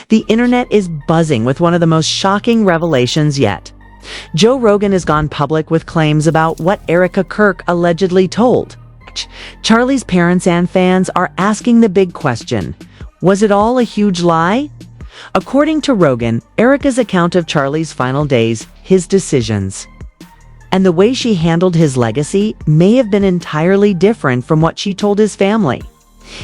The internet is buzzing with one of the most shocking revelations yet. Joe Rogan has gone public with claims about what Erika Kirk allegedly told. Charlie's parents and fans are asking the big question: was it all a huge lie? According to Rogan, Erika's account of Charlie's final days, his decisions, and the way she handled his legacy may have been entirely different from what she told his family.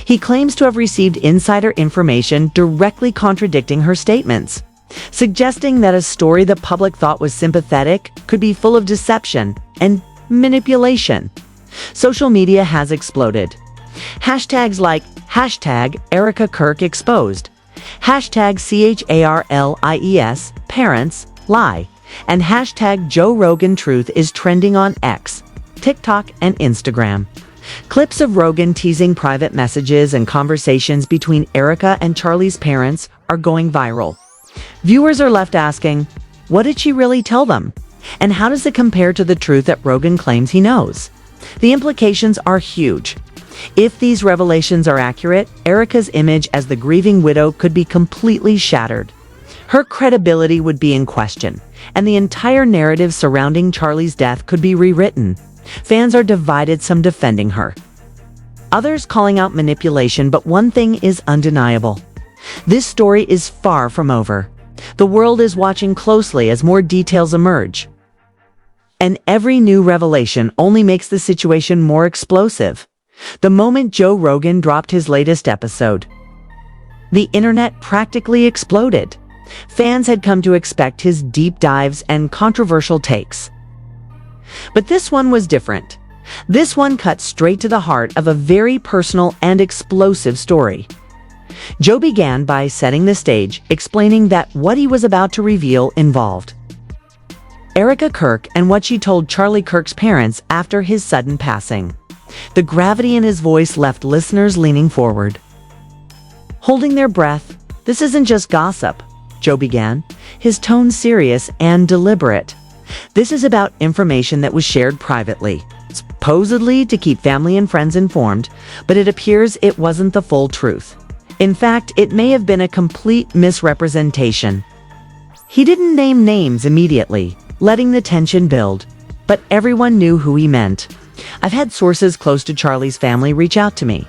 He claims to have received insider information directly contradicting her statements, suggesting that a story the public thought was sympathetic could be full of deception and manipulation. Social media has exploded. Hashtags like #Erika Kirk exposed, #CHARLIES parents lie, and #Joe Rogan truth is trending on X, TikTok, and Instagram. Clips of Rogan teasing private messages and conversations between Erika and Charlie's parents are going viral. Viewers are left asking, what did she really tell them? And how does it compare to the truth that Rogan claims he knows? The implications are huge. If these revelations are accurate, Erika's image as the grieving widow could be completely shattered. Her credibility would be in question, and the entire narrative surrounding Charlie's death could be rewritten. Fans are divided, some defending her, others calling out manipulation, but one thing is undeniable. This story is far from over. The world is watching closely as more details emerge. And every new revelation only makes the situation more explosive. The moment Joe Rogan dropped his latest episode, the internet practically exploded. Fans had come to expect his deep dives and controversial takes. But this one was different. This one cut straight to the heart of a very personal and explosive story. Joe began by setting the stage, explaining that what he was about to reveal involved Erika Kirk and what she told Charlie Kirk's parents after his sudden passing. The gravity in his voice left listeners leaning forward, holding their breath. "This isn't just gossip," Joe began, his tone serious and deliberate. "This is about information that was shared privately, supposedly to keep family and friends informed, but it appears it wasn't the full truth. In fact, it may have been a complete misrepresentation." He didn't name names immediately, letting the tension build, but everyone knew who he meant. "I've had sources close to Charlie's family reach out to me.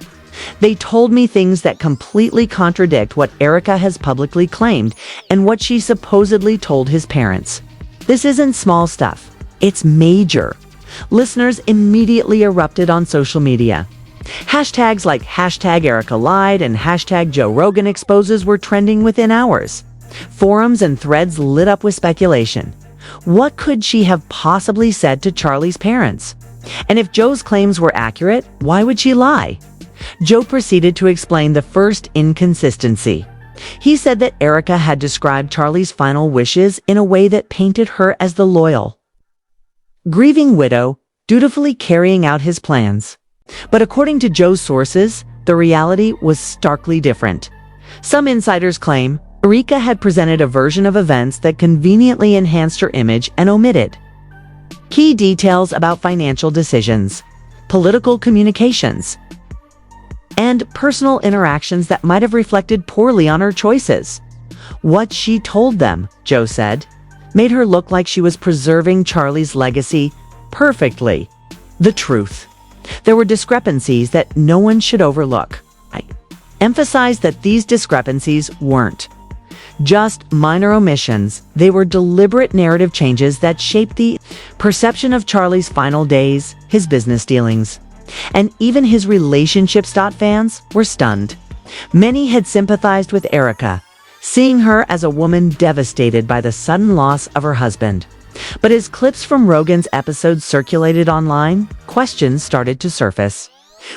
They told me things that completely contradict what Erika has publicly claimed and what she supposedly told his parents. This isn't small stuff. It's major." Listeners immediately erupted on social media. Hashtags like #Erika lied and #Joe Rogan exposes were trending within hours. Forums and threads lit up with speculation. What could she have possibly said to Charlie's parents? And if Joe's claims were accurate, why would she lie? Joe proceeded to explain the first inconsistency. He said that Erika had described Charlie's final wishes in a way that painted her as the loyal, grieving widow, dutifully carrying out his plans. But according to Joe's sources, the reality was starkly different. Some insiders claim Erika had presented a version of events that conveniently enhanced her image and omitted key details about financial decisions, political communications, and personal interactions that might have reflected poorly on her choices. What she told them, Joe said, made her look like she was preserving Charlie's legacy perfectly. The truth: there were discrepancies that no one should overlook. I emphasize that these discrepancies weren't just minor omissions. They were deliberate narrative changes that shaped the perception of Charlie's final days, his business dealings, and even his relationships. Fans were stunned. Many had sympathized with Erika, seeing her as a woman devastated by the sudden loss of her husband. But as clips from Rogan's episodes circulated online, questions started to surface.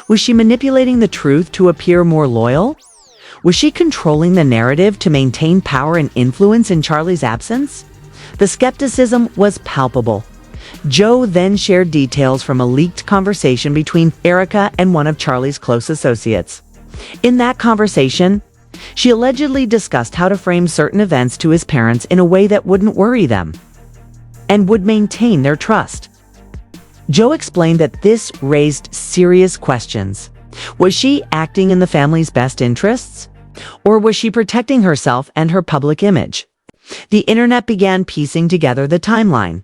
Was she manipulating the truth to appear more loyal? Was she controlling the narrative to maintain power and influence in Charlie's absence? The skepticism was palpable. Joe then shared details from a leaked conversation between Erika and one of Charlie's close associates. In that conversation, she allegedly discussed how to frame certain events to his parents in a way that wouldn't worry them and would maintain their trust. Joe explained that this raised serious questions. Was she acting in the family's best interests? Or was she protecting herself and her public image? The internet began piecing together the timeline.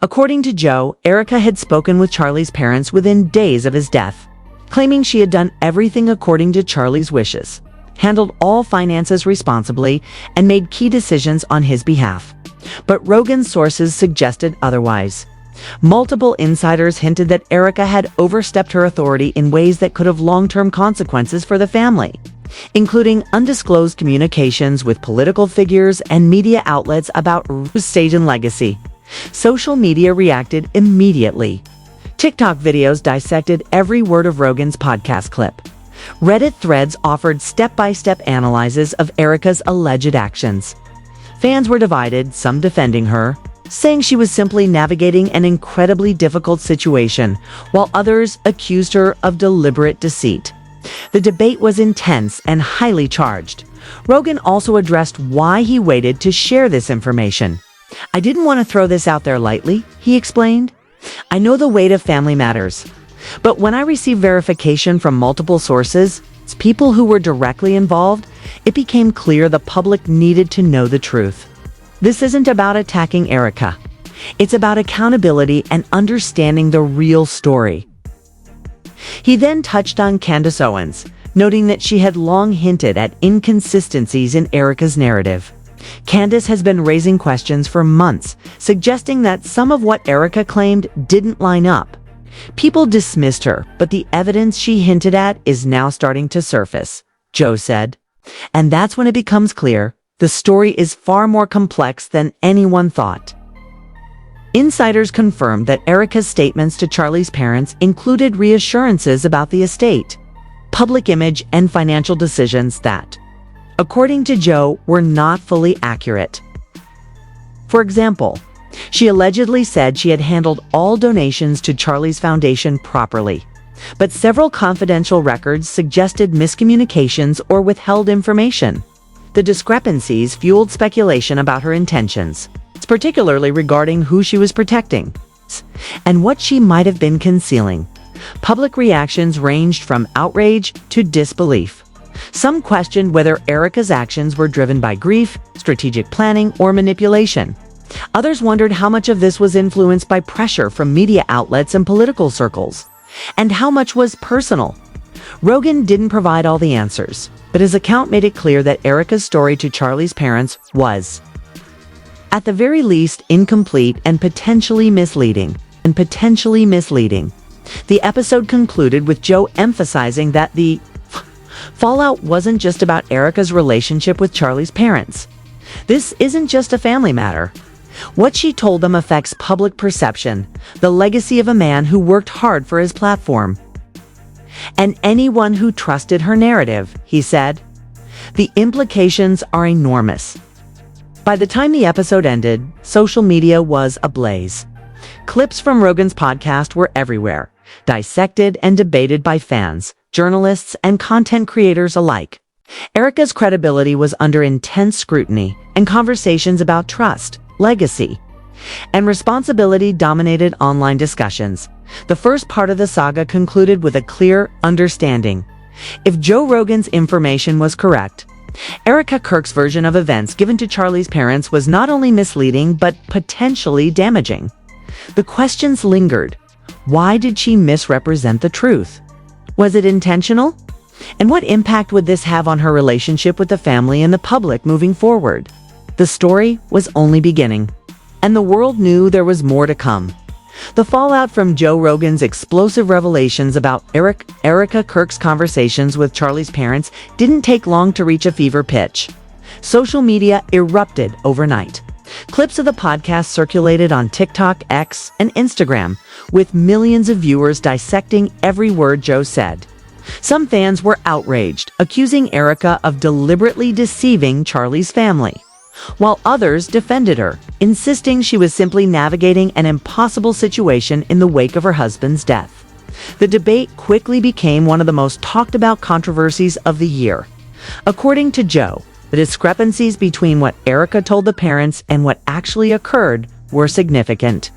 According to Joe, Erika had spoken with Charlie's parents within days of his death, claiming she had done everything according to Charlie's wishes, handled all finances responsibly, and made key decisions on his behalf. But Rogan's sources suggested otherwise. Multiple insiders hinted that Erika had overstepped her authority in ways that could have long-term consequences for the family, including undisclosed communications with political figures and media outlets about Rogan's state and legacy. Social media reacted immediately. TikTok videos dissected every word of Rogan's podcast clip. Reddit threads offered step-by-step analyses of Erika's alleged actions. Fans were divided, some defending her, saying she was simply navigating an incredibly difficult situation, while others accused her of deliberate deceit. The debate was intense and highly charged. Rogan also addressed why he waited to share this information. "I didn't want to throw this out there lightly," he explained. "I know the weight of family matters. But when I received verification from multiple sources, people who were directly involved, it became clear the public needed to know the truth. This isn't about attacking Erika. It's about accountability and understanding the real story." He then touched on Candace Owens, noting that she had long hinted at inconsistencies in Erika's narrative. Candace has been raising questions for months, suggesting that some of what Erika claimed didn't line up. People dismissed her, but the evidence she hinted at is now starting to surface, Joe said. And that's when it becomes clear the story is far more complex than anyone thought. Insiders confirmed that Erika's statements to Charlie's parents included reassurances about the estate, public image, and financial decisions that, according to Joe, were not fully accurate. For example, she allegedly said she had handled all donations to Charlie's foundation properly, but several confidential records suggested miscommunications or withheld information. The discrepancies fueled speculation about her intentions, particularly regarding who she was protecting and what she might have been concealing. Public reactions ranged from outrage to disbelief. Some questioned whether Erika's actions were driven by grief, strategic planning, or manipulation. Others wondered how much of this was influenced by pressure from media outlets and political circles, and how much was personal. Rogan didn't provide all the answers, but his account made it clear that Erika's story to Charlie's parents was, at the very least, incomplete and potentially misleading. The episode concluded with Joe emphasizing that the fallout wasn't just about Erika's relationship with Charlie's parents. This isn't just a family matter. What she told them affects public perception, the legacy of a man who worked hard for his platform, and anyone who trusted her narrative, he said. The implications are enormous. By the time the episode ended, social media was ablaze. Clips from Rogan's podcast were everywhere, dissected and debated by fans, journalists, and content creators alike. Erika's credibility was under intense scrutiny, and conversations about trust, legacy, and responsibility dominated online discussions. The first part of the saga concluded with a clear understanding. If Joe Rogan's information was correct, Erika Kirk's version of events given to Charlie's parents was not only misleading but potentially damaging. The questions lingered. Why did she misrepresent the truth? Was it intentional? And what impact would this have on her relationship with the family and the public moving forward? The story was only beginning, and the world knew there was more to come. The fallout from Joe Rogan's explosive revelations about Erika Kirk's conversations with Charlie's parents didn't take long to reach a fever pitch. Social media erupted overnight. Clips of the podcast circulated on TikTok, X, and Instagram, with millions of viewers dissecting every word Joe said. Some fans were outraged, accusing Erika of deliberately deceiving Charlie's family, while others defended her, insisting she was simply navigating an impossible situation in the wake of her husband's death. The debate quickly became one of the most talked about controversies of the year. According to Joe, the discrepancies between what Erika told the parents and what actually occurred were significant.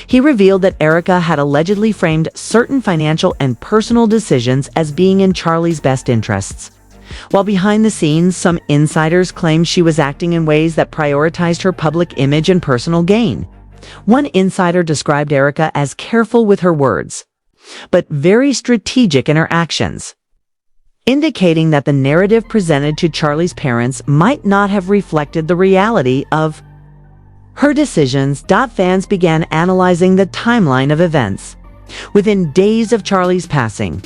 He revealed that Erika had allegedly framed certain financial and personal decisions as being in Charlie's best interests. While behind the scenes, some insiders claimed she was acting in ways that prioritized her public image and personal gain. One insider described Erika as careful with her words, but very strategic in her actions, indicating that the narrative presented to Charlie's parents might not have reflected the reality of her decisions. Fans began analyzing the timeline of events. Within days of Charlie's passing,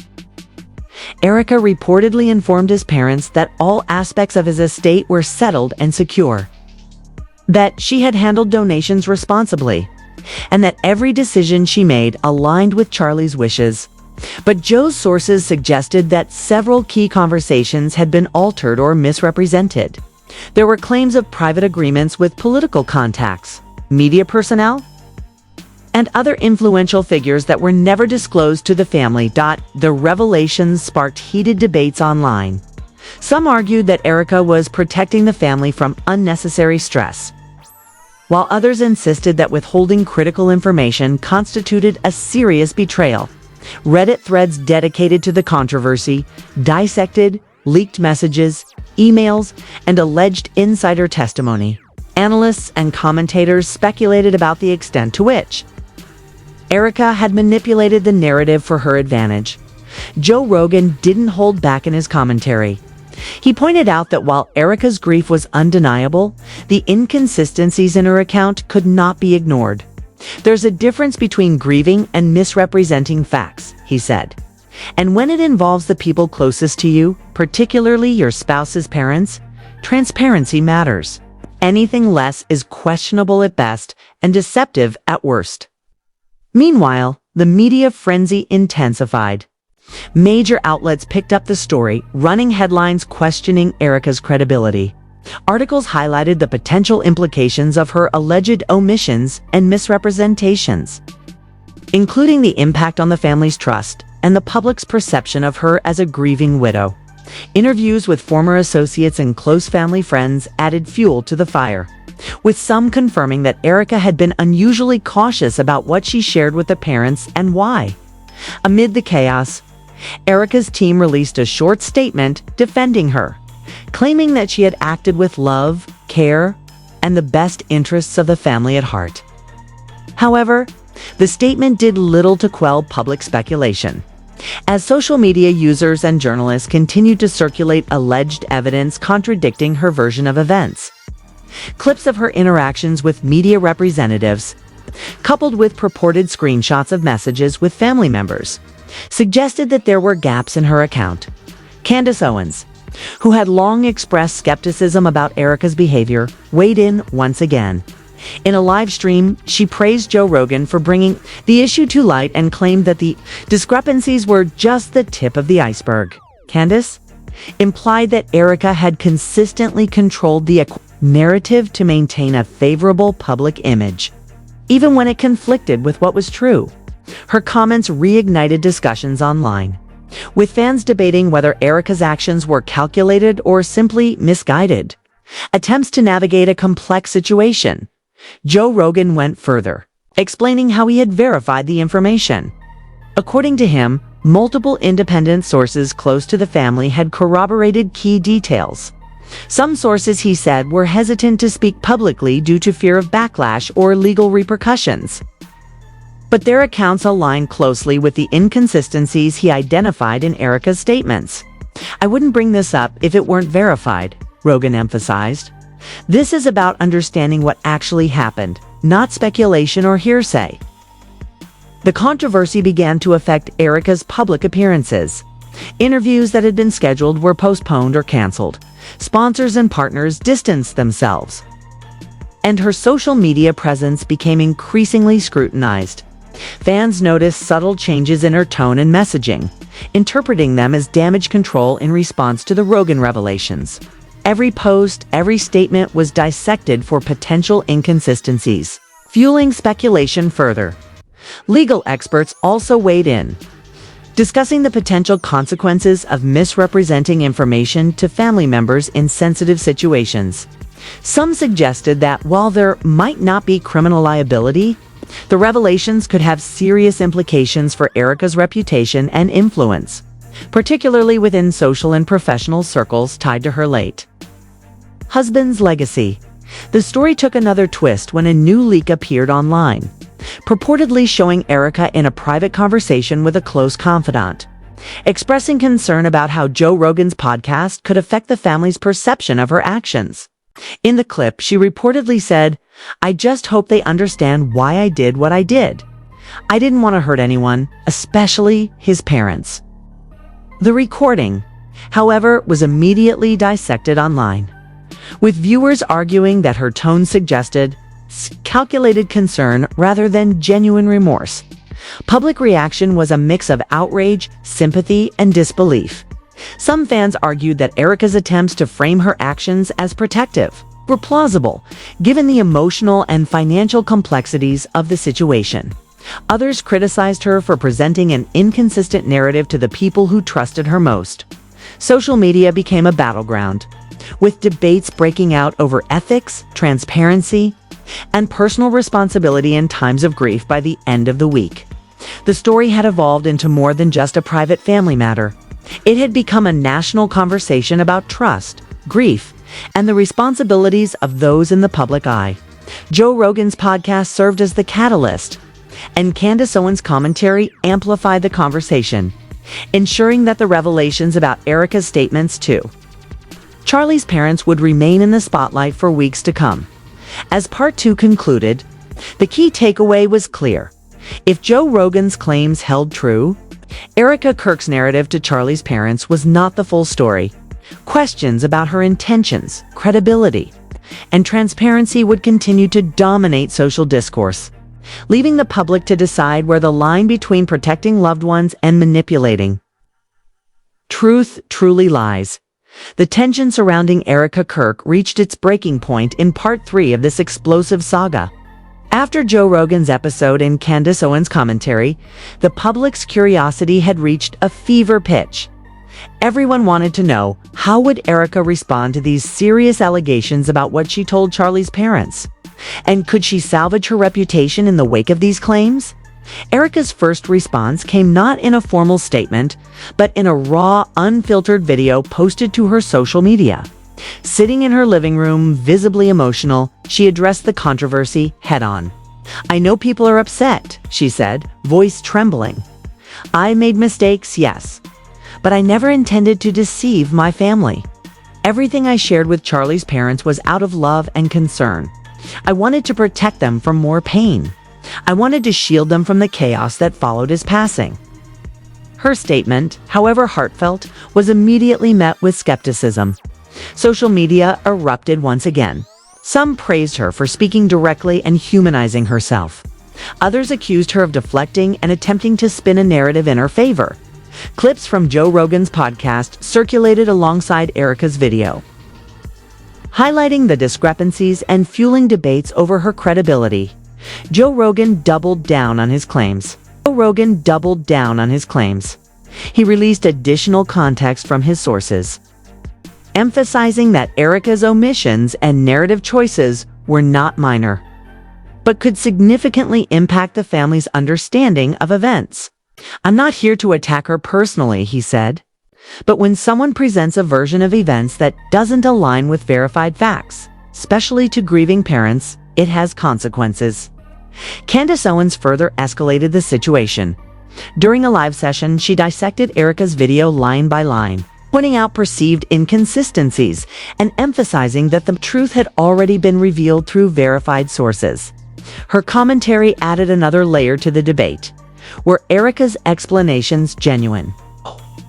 Erika reportedly informed his parents that all aspects of his estate were settled and secure, that she had handled donations responsibly, and that every decision she made aligned with Charlie's wishes. But Joe's sources suggested that several key conversations had been altered or misrepresented. There were claims of private agreements with political contacts, media personnel, and other influential figures that were never disclosed to the family. The revelations sparked heated debates online. Some argued that Erika was protecting the family from unnecessary stress, while others insisted that withholding critical information constituted a serious betrayal. Reddit threads dedicated to the controversy dissected leaked messages, emails, and alleged insider testimony. Analysts and commentators speculated about the extent to which Erika had manipulated the narrative for her advantage. Joe Rogan didn't hold back in his commentary. He pointed out that while Erika's grief was undeniable, the inconsistencies in her account could not be ignored. There's a difference between grieving and misrepresenting facts, he said. And when it involves the people closest to you, particularly your spouse's parents, transparency matters. Anything less is questionable at best and deceptive at worst. Meanwhile, the media frenzy intensified. Major outlets picked up the story, running headlines questioning Erika's credibility. Articles highlighted the potential implications of her alleged omissions and misrepresentations, including the impact on the family's trust and the public's perception of her as a grieving widow. Interviews with former associates and close family friends added fuel to the fire, with some confirming that Erika had been unusually cautious about what she shared with the parents and why. Amid the chaos, Erika's team released a short statement defending her, claiming that she had acted with love, care, and the best interests of the family at heart. However, the statement did little to quell public speculation, as social media users and journalists continued to circulate alleged evidence contradicting her version of events. Clips of her interactions with media representatives, coupled with purported screenshots of messages with family members, suggested that there were gaps in her account. Candace Owens, who had long expressed skepticism about Erika's behavior, weighed in once again. In a live stream, she praised Joe Rogan for bringing the issue to light and claimed that the discrepancies were just the tip of the iceberg. Candace implied that Erika had consistently controlled the narrative to maintain a favorable public image, even when it conflicted with what was true. Her comments reignited discussions online, with fans debating whether Erika's actions were calculated or simply misguided. Attempts to navigate a complex situation. Joe Rogan went further, explaining how he had verified the information. According to him, multiple independent sources close to the family had corroborated key details. Some sources, he said, were hesitant to speak publicly due to fear of backlash or legal repercussions, but their accounts aligned closely with the inconsistencies he identified in Erika's statements. "I wouldn't bring this up if it weren't verified," Rogan emphasized. "This is about understanding what actually happened, not speculation or hearsay." The controversy began to affect Erika's public appearances. Interviews that had been scheduled were postponed or canceled. Sponsors and partners distanced themselves, and her social media presence became increasingly scrutinized. Fans noticed subtle changes in her tone and messaging, interpreting them as damage control in response to the Rogan revelations. Every post, every statement was dissected for potential inconsistencies, fueling speculation further. Legal experts also weighed in, discussing the potential consequences of misrepresenting information to family members in sensitive situations. Some suggested that while there might not be criminal liability, the revelations could have serious implications for Erika's reputation and influence. particularly within social and professional circles tied to her late husband's legacy. The story took another twist when a new leak appeared online, purportedly showing Erika in a private conversation with a close confidant, expressing concern about how Joe Rogan's podcast could affect the family's perception of her actions. In the clip, she reportedly said, "I just hope they understand why I did what I did. I didn't want to hurt anyone, especially his parents." The recording, however, was immediately dissected online, with viewers arguing that her tone suggested calculated concern rather than genuine remorse. Public reaction was a mix of outrage, sympathy, and disbelief. Some fans argued that Erika's attempts to frame her actions as protective were plausible, given the emotional and financial complexities of the situation. Others criticized her for presenting an inconsistent narrative to the people who trusted her most. Social media became a battleground, with debates breaking out over ethics, transparency, and personal responsibility in times of grief. By the end of the week, the story had evolved into more than just a private family matter. It had become a national conversation about trust, grief, and the responsibilities of those in the public eye. Joe Rogan's podcast served as the catalyst, and Candace Owens' commentary amplified the conversation, ensuring that the revelations about Erika's statements to Charlie's parents would remain in the spotlight for weeks to come. As Part 2 concluded, the key takeaway was clear. If Joe Rogan's claims held true, Erika Kirk's narrative to Charlie's parents was not the full story. Questions about her intentions, credibility, and transparency would continue to dominate social discourse, leaving the public to decide where the line between protecting loved ones and manipulating truth truly lies. The tension surrounding Erika Kirk reached its breaking point in Part 3 of this explosive saga. After Joe Rogan's episode and Candace Owens' commentary, the public's curiosity had reached a fever pitch. Everyone wanted to know, how would Erika respond to these serious allegations about what she told Charlie's parents? And could she salvage her reputation in the wake of these claims? Erika's first response came not in a formal statement, but in a raw, unfiltered video posted to her social media. Sitting in her living room, visibly emotional, she addressed the controversy head-on. "I know people are upset," she said, voice trembling. "I made mistakes, yes, but I never intended to deceive my family. Everything I shared with Charlie's parents was out of love and concern. I wanted to protect them from more pain. I wanted to shield them from the chaos that followed his passing." Her statement, however heartfelt, was immediately met with skepticism. Social media erupted once again. Some praised her for speaking directly and humanizing herself. Others accused her of deflecting and attempting to spin a narrative in her favor. Clips from Joe Rogan's podcast circulated alongside Erika's video, highlighting the discrepancies and fueling debates over her credibility. Joe Rogan doubled down on his claims. He released additional context from his sources, emphasizing that Erika's omissions and narrative choices were not minor, but could significantly impact the family's understanding of events. "I'm not here to attack her personally," he said, "but when someone presents a version of events that doesn't align with verified facts, especially to grieving parents, it has consequences." Candace Owens further escalated the situation. During a live session, she dissected Erika's video line by line, pointing out perceived inconsistencies and emphasizing that the truth had already been revealed through verified sources. Her commentary added another layer to the debate. Were Erika's explanations genuine?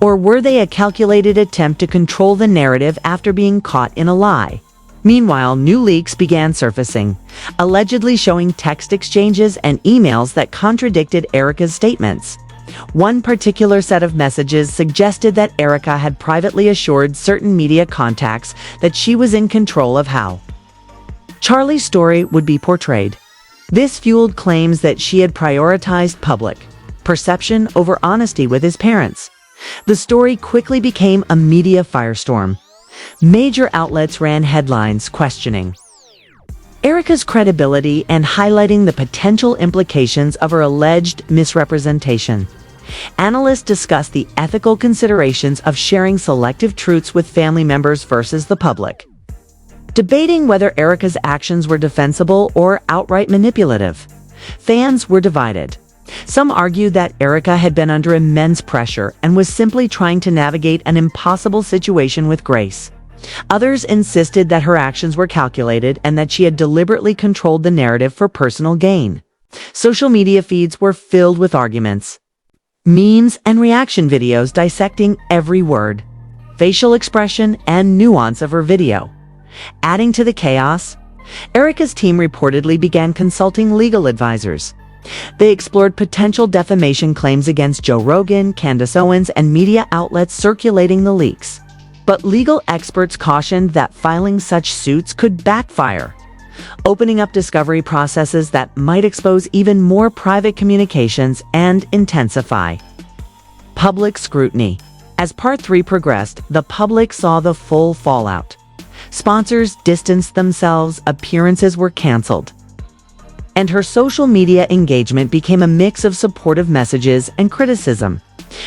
Or were they a calculated attempt to control the narrative after being caught in a lie? Meanwhile, new leaks began surfacing, allegedly showing text exchanges and emails that contradicted Erika's statements. One particular set of messages suggested that Erika had privately assured certain media contacts that she was in control of how Charlie's story would be portrayed. This fueled claims that she had prioritized public perception over honesty with his parents. The story quickly became a media firestorm. Major outlets ran headlines questioning Erika's credibility and highlighting the potential implications of her alleged misrepresentation. Analysts discuss the ethical considerations of sharing selective truths with family members versus the public, debating whether Erika's actions were defensible or outright manipulative. Fans were divided. Some argued that Erika had been under immense pressure and was simply trying to navigate an impossible situation with grace. Others insisted that her actions were calculated and that she had deliberately controlled the narrative for personal gain. Social media feeds were filled with arguments, memes, and reaction videos dissecting every word, facial expression, and nuance of her video. Adding to the chaos, Erika's team reportedly began consulting legal advisors. They explored potential defamation claims against Joe Rogan, Candace Owens, and media outlets circulating the leaks. But legal experts cautioned that filing such suits could backfire, opening up discovery processes that might expose even more private communications and intensify public scrutiny. As Part 3 progressed, the public saw the full fallout. Sponsors distanced themselves, appearances were canceled, and her social media engagement became a mix of supportive messages and criticism.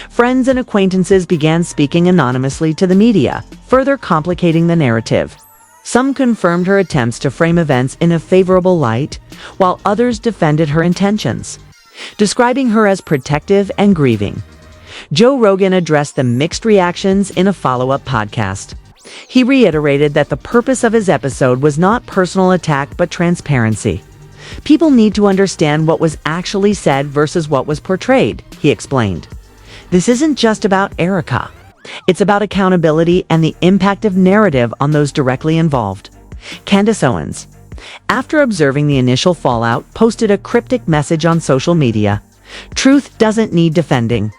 Friends and acquaintances began speaking anonymously to the media, further complicating the narrative. Some confirmed her attempts to frame events in a favorable light, while others defended her intentions, describing her as protective and grieving. Joe Rogan addressed the mixed reactions in a follow-up podcast. He reiterated that the purpose of his episode was not personal attack but transparency. People need to understand what was actually said versus what was portrayed, he explained. This isn't just about Erika. It's about accountability and the impact of narrative on those directly involved. Candace Owens, after observing the initial fallout, posted a cryptic message on social media. Truth doesn't need defending.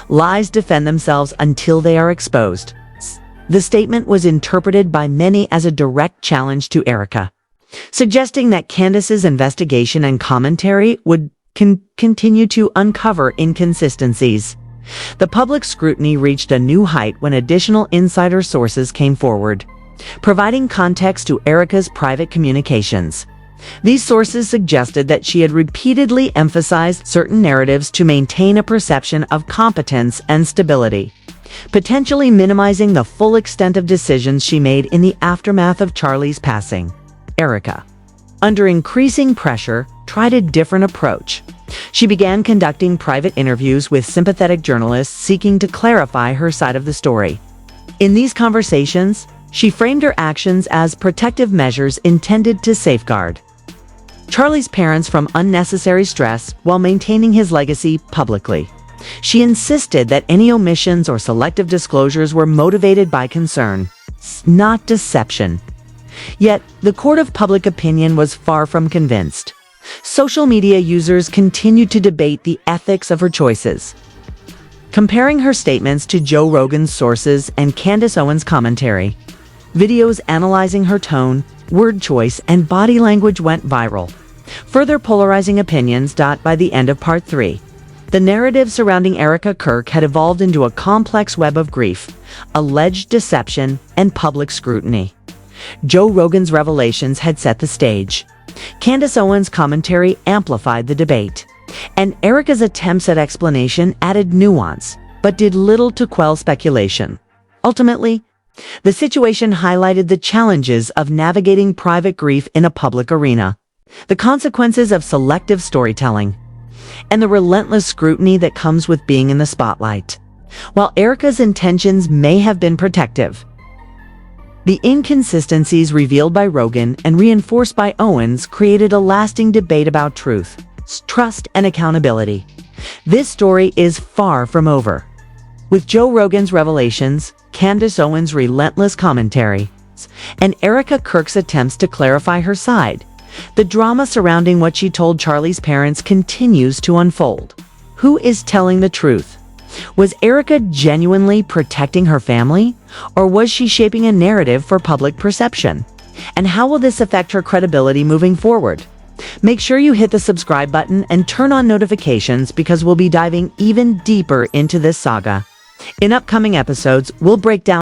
Lies defend themselves until they are exposed. The statement was interpreted by many as a direct challenge to Erika, suggesting that Candace's investigation and commentary would continue to uncover inconsistencies. The public scrutiny reached a new height when additional insider sources came forward, providing context to Erika's private communications. These sources suggested that she had repeatedly emphasized certain narratives to maintain a perception of competence and stability, potentially minimizing the full extent of decisions she made in the aftermath of Charlie's passing. Erika, under increasing pressure, tried a different approach. She began conducting private interviews with sympathetic journalists seeking to clarify her side of the story. In these conversations, she framed her actions as protective measures intended to safeguard Charlie's parents from unnecessary stress while maintaining his legacy publicly. She insisted that any omissions or selective disclosures were motivated by concern, not deception. Yet, the court of public opinion was far from convinced. Social media users continued to debate the ethics of her choices, comparing her statements to Joe Rogan's sources and Candace Owens' commentary. Videos analyzing her tone, word choice, and body language went viral, further polarizing opinions. By the end of Part 3, the narrative surrounding Erika Kirk had evolved into a complex web of grief, alleged deception, and public scrutiny. Joe Rogan's revelations had set the stage. Candace Owens' commentary amplified the debate, and Erika's attempts at explanation added nuance, but did little to quell speculation. Ultimately, the situation highlighted the challenges of navigating private grief in a public arena, the consequences of selective storytelling, and the relentless scrutiny that comes with being in the spotlight. While Erika's intentions may have been protective, the inconsistencies revealed by Rogan and reinforced by Owens created a lasting debate about truth, trust, and accountability. This story is far from over. With Joe Rogan's revelations, Candace Owens' relentless commentary, and Erika Kirk's attempts to clarify her side, the drama surrounding what she told Charlie's parents continues to unfold. Who is telling the truth? Was Erika genuinely protecting her family, or was she shaping a narrative for public perception? And how will this affect her credibility moving forward? Make sure you hit the subscribe button and turn on notifications because we'll be diving even deeper into this saga. In upcoming episodes, we'll break down